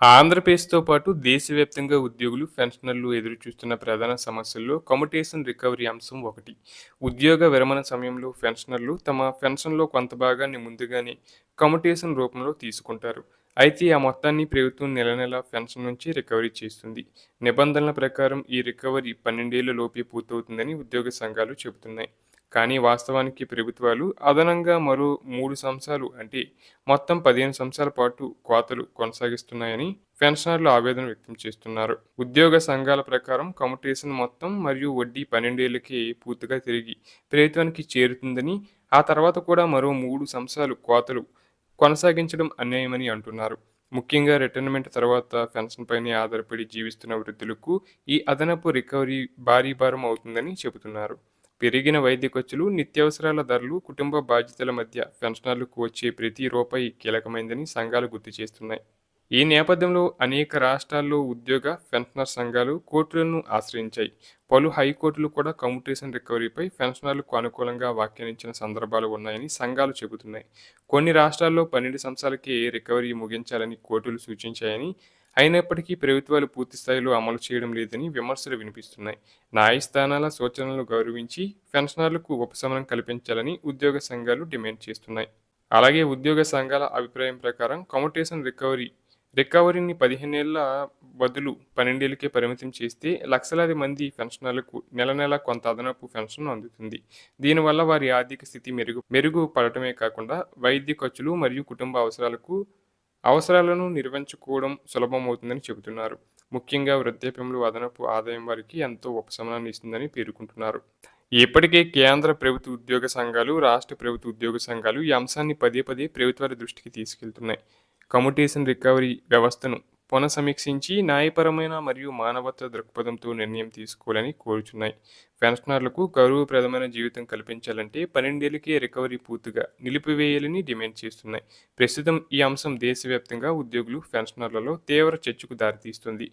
ఆంధ్రప్రదేశ్‌తో పాటు దేశవ్యాప్తంగా ఉద్యోగులు, పెన్షనర్లు ఎదురుచూస్తున్న ప్రధాన సమస్యల్లో కమ్యుటేషన్ రికవరీ అంశం ఒకటి. ఉద్యోగ విరమణ సమయంలో పెన్షనర్లు తమ పెన్షన్‌లో కొంత భాగాన్ని ముందుగానే కమ్యుటేషన్ రూపంలో తీసుకుంటారు. అయితే ఆ మొత్తాన్ని ప్రభుత్వం నెల నెలా పెన్షన్ నుంచి రికవరీ చేస్తుంది. నిబంధనల ప్రకారం ఈ రికవరీ 12 ఏళ్ల లోపే పూర్తవుతుందని ఉద్యోగ సంఘాలు చెబుతున్నాయి. కానీ వాస్తవానికి ప్రభుత్వాలు అదనంగా మరో 3 సంవత్సరాలు అంటే మొత్తం 15 సంవత్సరాల పాటు కోతలు కొనసాగిస్తున్నాయని పెన్షనర్లు ఆవేదన వ్యక్తం చేస్తున్నారు. ఉద్యోగ సంఘాల ప్రకారం కమ్యుటేషన్ మొత్తం మరియు వడ్డీ 12 ఏళ్లకే పూర్తిగా తిరిగి ప్రభుత్వానికి చేరుతుందని, ఆ తర్వాత కూడా మరో 3 సంవత్సరాలు కోతలు కొనసాగించడం అన్యాయమని అంటున్నారు. ముఖ్యంగా రిటైర్మెంట్ తర్వాత పెన్షన్‌పైనే ఆధారపడి జీవిస్తున్న వృద్ధులకు ఈ అదనపు రికవరీ భారీ భారం అవుతుందని చెబుతున్నారు. పెరిగిన వైద్య ఖర్చులు, నిత్యావసరాల ధరలు, కుటుంబ బాధ్యతల మధ్య పెన్షనర్లకు వచ్చే ప్రతి రూపాయి కీలకమైందని సంఘాలు గుర్తు చేస్తున్నాయి. ఈ నేపథ్యంలో అనేక రాష్ట్రాల్లో ఉద్యోగ, పెన్షనర్ సంఘాలు కోర్టులను ఆశ్రయించాయి. పలు హైకోర్టులు కూడా కమ్యుటేషన్ రికవరీపై పెన్షనర్లకు అనుకూలంగా వ్యాఖ్యానించిన సందర్భాలు ఉన్నాయని సంఘాలు చెబుతున్నాయి. కొన్ని రాష్ట్రాల్లో 12 సంవత్సరాలకే రికవరీ ముగించాలని కోర్టులు సూచించాయని, అయినప్పటికీ ప్రభుత్వాలు పూర్తి స్థాయిలో అమలు చేయడం లేదని విమర్శలు వినిపిస్తున్నాయి. న్యాయస్థానాల సూచనలను గౌరవించి పెన్షనర్లకు ఉపశమనం కల్పించాలని ఉద్యోగ సంఘాలు డిమాండ్ చేస్తున్నాయి. అలాగే ఉద్యోగ సంఘాల అభిప్రాయం ప్రకారం కమ్యుటేషన్ రికవరీని 15 ఏళ్ల బదులు 12 ఏళ్లకే పరిమితం చేస్తే లక్షలాది మంది పెన్షనర్లకు నెల నెలా కొంత అదనపు పెన్షన్ అందుతుంది. దీనివల్ల వారి ఆర్థిక స్థితి మెరుగుపడటమే కాకుండా వైద్య ఖర్చులు మరియు కుటుంబ అవసరాలను నిర్వహించుకోవడం సులభమవుతుందని చెబుతున్నారు. ముఖ్యంగా వృద్ధాప్యంలో అదనపు ఆదాయం వారికి ఎంతో ఉపశమనాన్ని ఇస్తుందని పేర్కొంటున్నారు. ఇప్పటికే కేంద్ర ప్రభుత్వ ఉద్యోగ సంఘాలు, రాష్ట్ర ప్రభుత్వ ఉద్యోగ సంఘాలు ఈ అంశాన్ని పదే పదే ప్రభుత్వాల దృష్టికి తీసుకెళ్తున్నాయి. కమ్యుటేషన్ రికవరీ వ్యవస్థను పునఃసమీక్షించి న్యాయపరమైన మరియు మానవతా దృక్పథంతో నిర్ణయం తీసుకోవాలని కోరుచున్నాయి. పెన్షనర్లకు గౌరవప్రదమైన జీవితం కల్పించాలంటే 12 ఏళ్లకే రికవరీ పూర్తిగా నిలిపివేయాలని డిమాండ్ చేస్తున్నాయి. ప్రస్తుతం ఈ అంశం దేశవ్యాప్తంగా ఉద్యోగులు, పెన్షనర్లలో తీవ్ర చర్చకు దారితీస్తుంది.